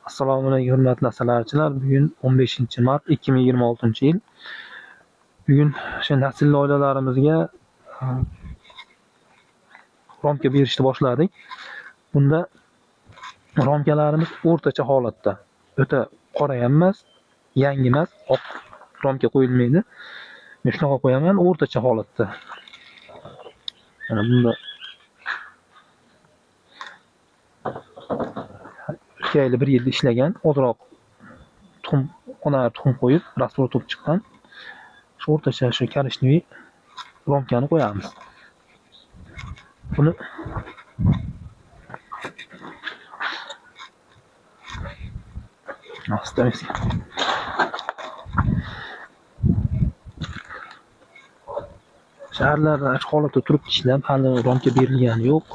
Assalomu alaykum hurmatli nasllarchilar. Bugun 15-mart 2026-yil. Bugun o'sha naslli oilalarimizga romka berishni boshladik. Bunda romkalarimiz o'rtacha holatda. O'ta qora ham emas, yangi emas, oq romka qo'yilmaydi. Men shunaqa qo'yaman, o'rtacha holatda. Mana bunda 2 yil 1 yil ishlagan, ozroq tuxum qo'yib, rasvor to'p chiqqan. Shu o'rtacha shu korishniy romkani qo'yamiz. Buni asta-asta shaharlarda shu holatda turib ishlab, hali romka berilgani yo'q.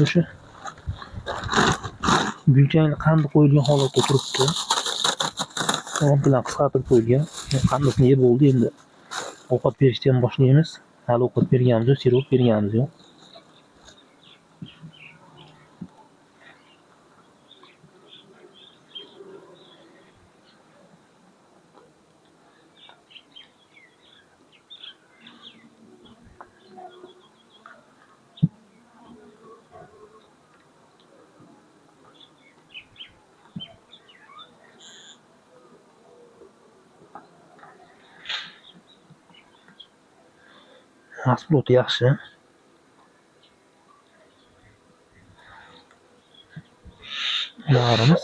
O'sha gulchangni qandiq qo'yilgan holatda turibdi. Rom bilan qisqartirib qo'yilgan. Qandisini yeb bo'ldi, endi ovqat berishni ham boshlaymiz. Hali ovqat berganimiz yo'q, sirop berganimiz yo'q. Mahsuloti yaxshi. Ularimiz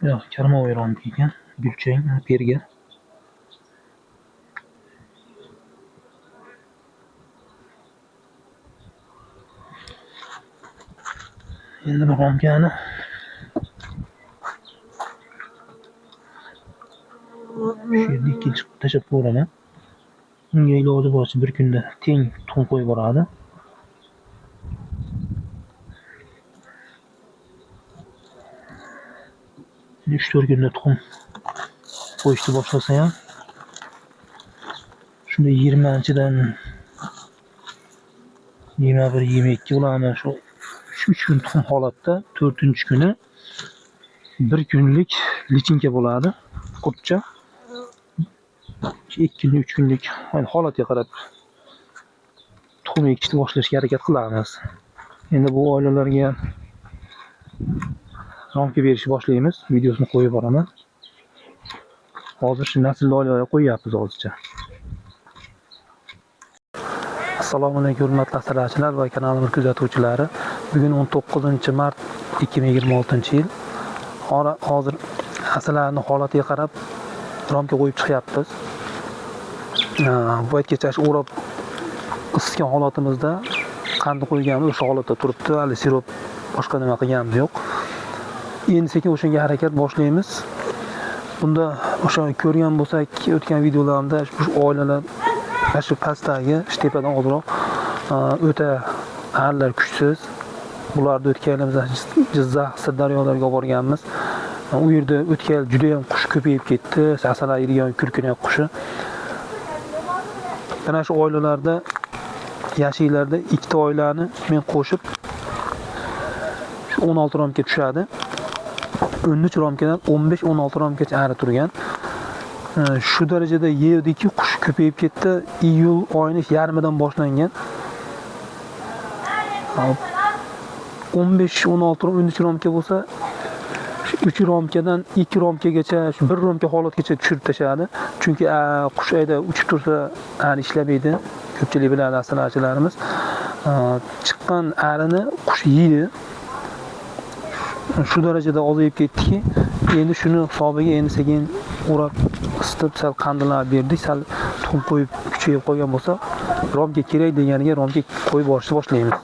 yo'q, karmovoy romka ekan, gulchang, perga. Endi bu romkani shu yerda ikkinchi tashlab qo'yaman. Unga iloji boricha bir kunda teng tuxum qo'yib boradi. Uch 4 kunda tuxum qo'yishni boshlasa ham shunda 20-dan 21-22 ularni shu 3 kun tuxum holatda, 4-kuni 1 kunlik lichinka bo'ladi. Qurtcha 2 kun, 3 kunlik holatga qarab tuxum ekishni boshlashga harakat qilamiz. Endi bu oilalarga romka berishni boshlaymiz. Videosini qo'yib boraman. Hozir shu naslli oilalarga qo'yapmiz hozircha. Assalomu alaykum hurmatli nasllarchilar va kanalimiz kuzatuvchilari. Bugun 19-mart 2026-yil. Hozir aslarning holatiga qarab romka qo'yib chiqyapmiz. Bu aytgacha o'rab isitgan holatimizda qanday qo'yganmiz o'sha holatda turibdi. Hali sirop boshqa nima qilganimiz yo'q. Endi sekin o'shanga harakat boshlaymiz. Bunda o'sha ko'rgan bo'lsak, o'tgan videolarimda shu oilalar shu pastdagi tepadan ozroq o'ta arlar kuchsiz. Bularni o'tganimizda Jizzax, Sirdaryolarga olib borganmiz. U yerda o'tgan juda ham qush ko'payib ketdi. Asalar yerigan kurkunak qushi. Mana shu oilalarda yashaylarda ikkita oilani men qo'shib 16 romga tushadi. 13 romkadan 15-16 romgacha ari turgan. Shu darajada yerdiki qush ko'payib ketdi. Iyul oyining yarmidan boshlangan. 15-16 romka bo'lsa, 3 romkadan 2 romkagacha, 1 romka holatgacha tushirib tashadi. Chunki qush ayda uchib tursa, ari ishlamaydi. Ko'pchilik biladi aslarchilarimiz. Chiqqan arini qush yeydi. Shu darajada ozayib ketdiki, endi shuni hisobiga endi sekin o'rab isitib, sal qandilar berdik. Sal tuxum qo'yib kuchayib qolgan bo'lsa, romka kerak deganiga romka qo'yib borishni boshlaymiz.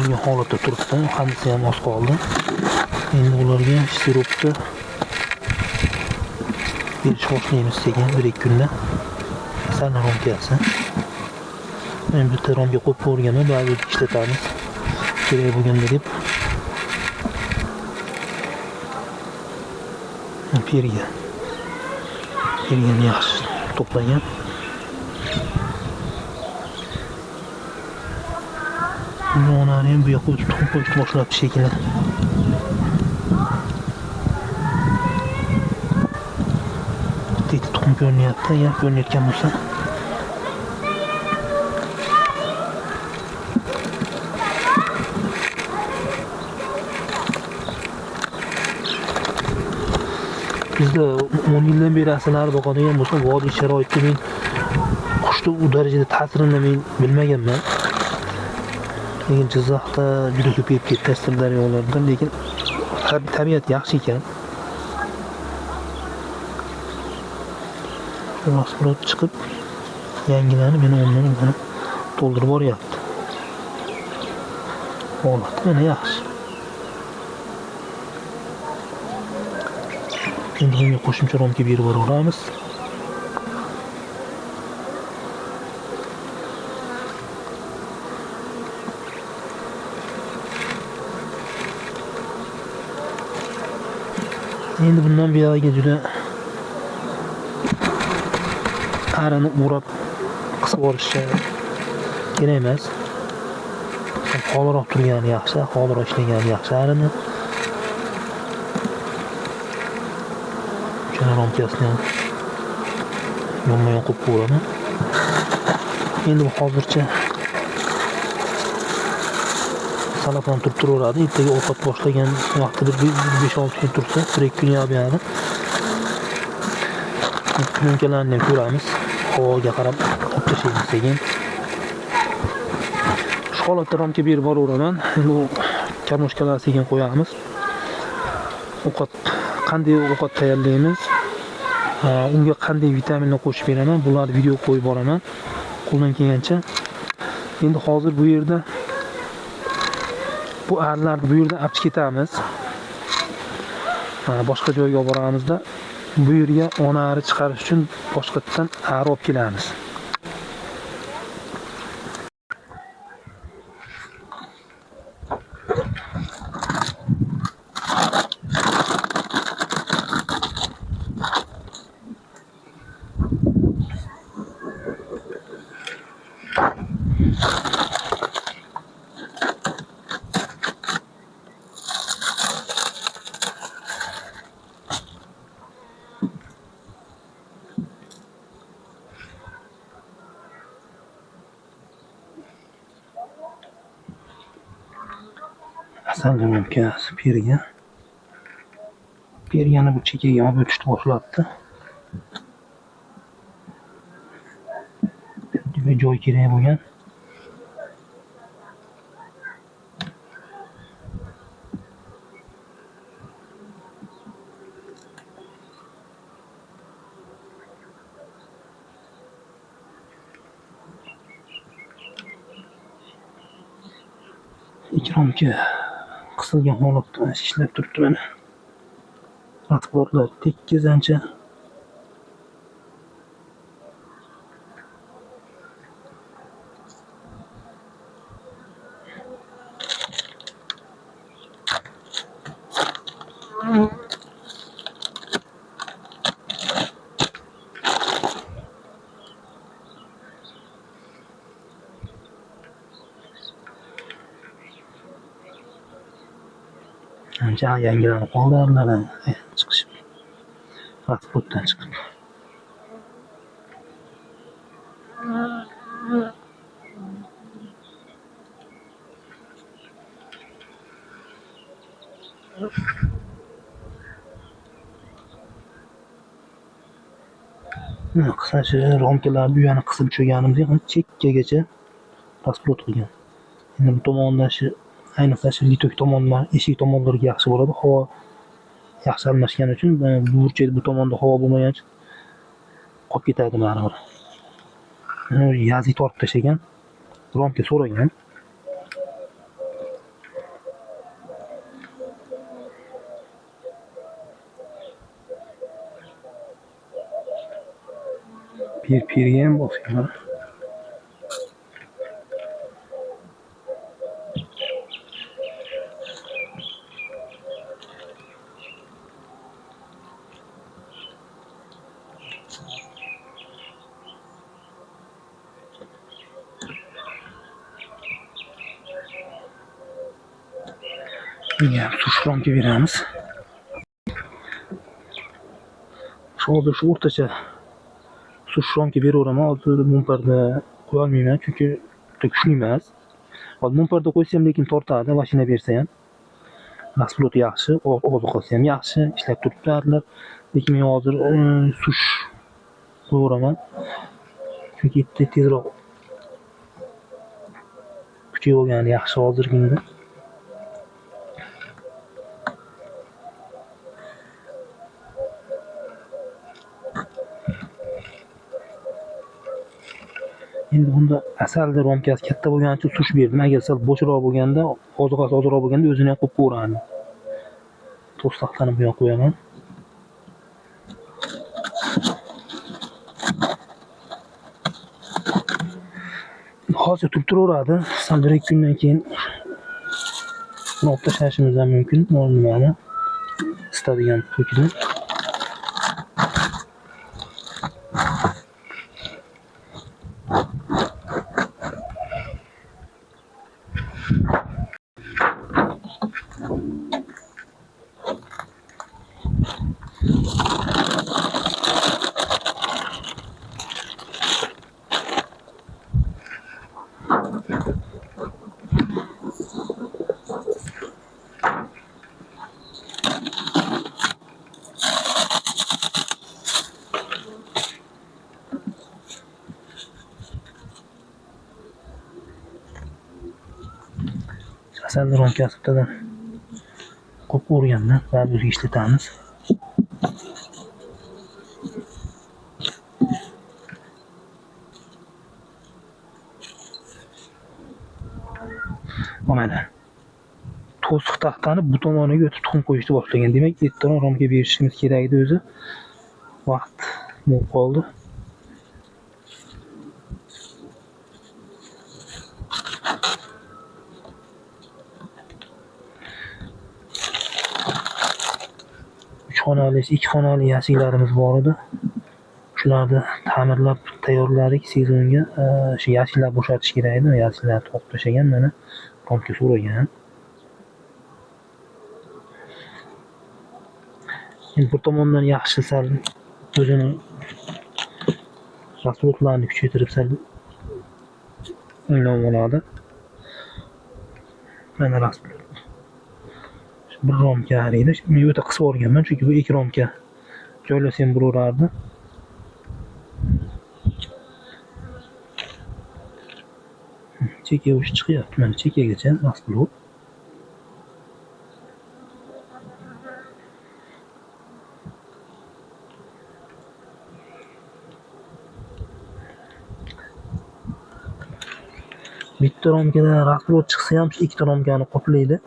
qisilgan holatda turibdi. Qandisi ham oz qoldi. Endi ularga siropni berish boshlaymiz sekin 1-2 kunda. Asalni romkasi. Men bitta romga qo'yib ko'rganman, ba'zi ishlatamiz. Kerak bo'lganda deb. Pergani yaxshi to'plagan. Onani ham bu yoqqa tuxum qo'yishni boshlabdi shekilli. Bitta tuxum ko'rinyapti, agar ko'rinayotgan bo'lsa. Bizda 10 yildan beri asalari boqadigan bo'lsa, vodiy sharoitida men qushni u darajada ta'sirini men bilmaganman. Lekin Jizzaxda juda ko'payib ketdi Sirdaryolarda, lekin tabiat yaxshi ekan. Mahsulot chiqib, yangilanib meni o'rnini to'ldirib boryapti. Holat mana yaxshi. Endi bunga qo'shimcha romga berib yuboramiz. Endi bundan buyog'iga juda arini o'rab qisib olishga kerak emas. Holiroq turgani yaxshi, holiroq ishlagani yaxshi arini. Romkasini yonma-yon qo'yib qo'yaman. Endi bu hozircha salafon turib turaveradi. Ertaga ovqat boshlagan vaqtida 5-6 kun tursa, 1-2 kun yab-yadi. Mumkinlarni ham ko'ramiz. Havoga qarab olib tashlaymiz sekin. Shu holatda romga berib boraveraman. Endi u karmoshkalarni sekin qo'yamiz. Qanday ovqat tayyorlaymiz? Unga qanday vitaminlar qo'shib beraman, bularni video qo'yib boraman qo'ldan kelgancha. Endi hozir bu yerda bu arlarni bu yerdan olib ketamiz. Boshqa joyga olib boramizda bu yerga ona ari chiqarish uchun boshqatdan ari olib kelamiz. Asalni romkasi pergani bu chekkaga olib o'tishni boshlabdi. Joy kerak bo'lgan. Ikromga qisilgan holatda ishlab turibdi mana. Atvorlar tekis ancha. Ancha yangilanib qoldi arlar. Chiqishib. Transportdan chiqib. Qisqacha romkalarni bu yana qisib cho'ganimizga chekkagacha transport qilgan. Endi bu tomondan shu ayniqsa shu litok tomondan eshik tomonlariga yaxshi bo'ladi. Havo yaxshi almashgani uchun bu burchak bu tomonda havo bo'lmagan uchun qolib ketadi baribir. Yazi tortib tashlagan. Romka so'ragan. Pir-pirga ham bosganlar. Ya, sushronga beramiz. Hozir shu o'rtacha sushronga beraveraman. Hozir mumparda qo'ya olmayman, chunki juda kuchli emas. Hozir mumparda qo'ysam lekin tortadi, mashina bersa ham. Mahsulot yaxshi, ozuqasi ham yaxshi, ishlab turibdilar. Lekin men hozir sush qo'yaveraman. Chunki tezroq kuchayib olgani yaxshi hozirgi kunda. Endi bunda asalni romkasi katta bo'lgani uchun sush berdim. Agar sal bo'shroq bo'lganda, ozuqasi ozroq bo'lganda o'zini ham qo'yib qo'yardim. To'saqlarni bu yoqqa qo'yaman. Hozir turib turaveradi. Sal 1-2 kundan keyin buni olib tashlashimiz ham mumkin. Nimani istadigan to'kini. Asalni romkasi bittadan qo'yib o'rgandan va o'ziga ishlatamiz. Mana to'siq taxtani bu tomoniga o'tib tuxum qo'yishni boshlagan. Demak, ertaroq romga berishimiz kerak edi o'zi. Vaqt bo'lib qoldi. Xonali, 2 xonali yashiklarimiz bor edi. Shularni ta'mirlab tayyorladik sezonga. Shu yashiklar bo'shatish kerak edi. Yashiklarni topib tashlagan, mana romga so'ragan. Endi bir tomondan yaxshi sal o'zini mahsulotlarni kuchaytirib sal o'ynab oladi. Mana mahsulot. Bir romka edi. Men o'ta qisib olganman, chunki bu 2 romka joylasam bo'laverardi. Chekka uch chiqyapti. Mana chekkagacha mahsulot. Bitta romkada mahsulot chiqsa ham 2 romkani qoplaydi.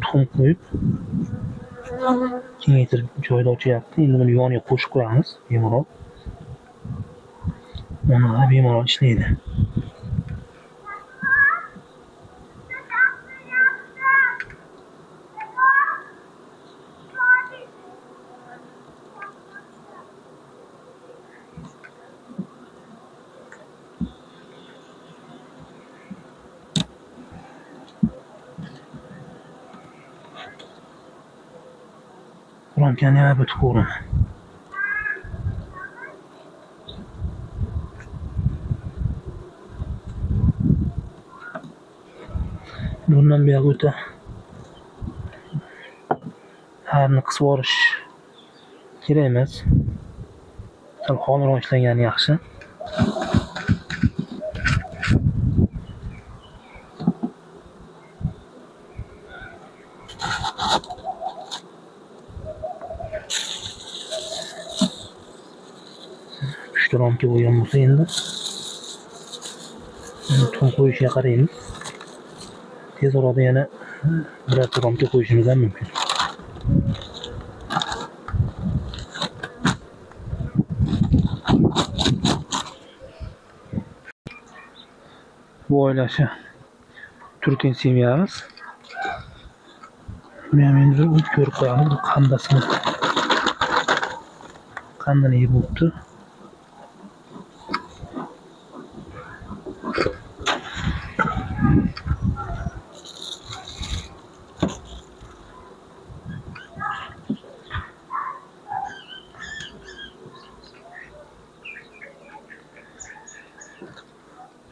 Tuxum qo'yib kengaytirib joyda ochyapti. Endi buni yoniga qo'shib qo'yamiz bemalol. Mana bemalol ishlaydi. Romkani yana bitib ko'raman. Bundan buyoq o'ta harni qisib olish kerak emas. Sal xonroq ishlagani yaxshi. ikki romga bo'lgan bo'lsa endi tuxum qo'yishga qaraymiz. Tez orada yana birorta romga qo'yishimiz ham mumkin. Bu oylashi turkin semyamiz. Buni ham endi bir ko'rib qo'yamiz. Bu qandasini qandini yeb bo'libdi.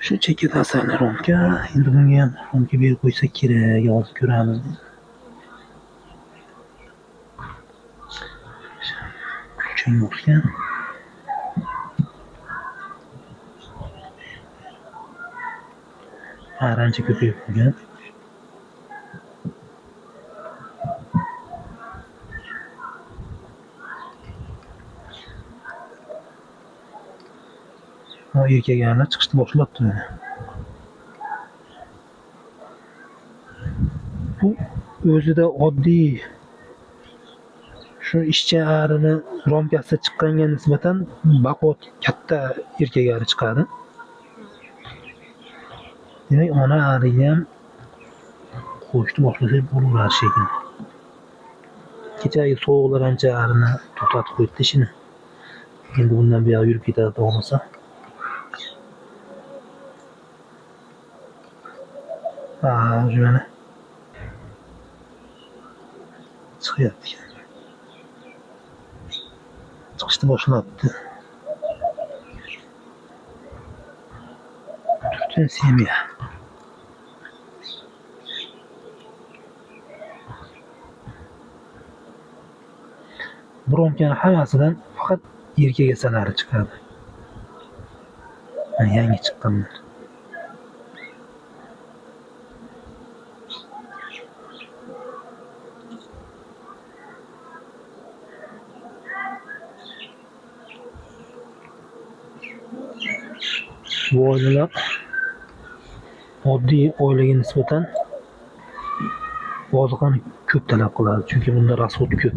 Shu chekka asarni romga, endi bunga ham romga berib qo'ysak kerak, hozir ko'ramiz. Kuchang o'sgan. Ancha ko'payib qolgan. Erkaklarlar chiqishni boshlabdi. Bu o'zida oddiy shu ishchi arini romkasi chiqqanga nisbatan baquvvat katta erkaklar chiqadi. Demak, ona ariga ham qo'shni boshlasak bo'laveradi shekilli. Kechagi sovuqlar ancha arini to'xtatib qo'ydi ishini. Endi bundan buyoq yurib ketadi bo'lmasa. Mana chiqyapti. Chiqishni boshlabdi. Turkin semya. Bu romkani hammasidan faqat erkak asalari chiqadi. Yangi chiqqanlar. Bu oilalar oddiy oilaga nisbatan oziqani ko'p talab qiladi, chunki bunda rasxod ko'p.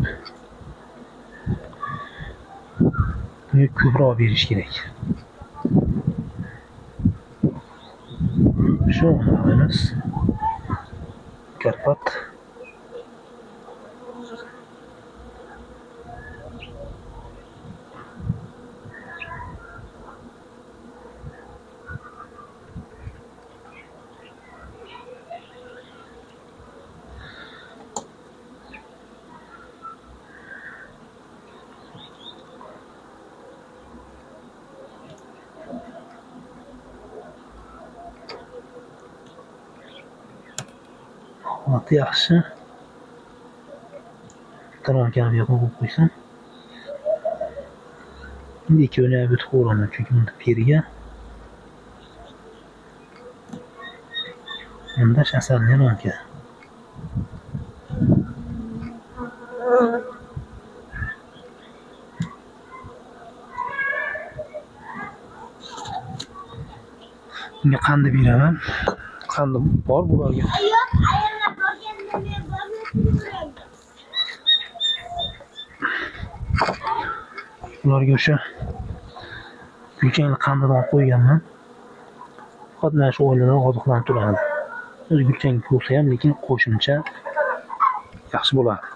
Bunga ko'proq berish kerak. Shu emas. Karpat. Holati yaxshi. Taronkani bu yoqqa qo'yib qo'ysam. Endi ikkovini ham o'tib qo'yaman, chunki bunda periga. Bunda asalni ronka. Bunga qanday beraman? Qanday bor bularga? Ularga o'sha gulchangni qandidan qo'yganman. Faqat mana shu oiladan oziqlanib turadi. O'z gulchang bo'lsa ham, lekin qo'shimcha yaxshi bo'ladi.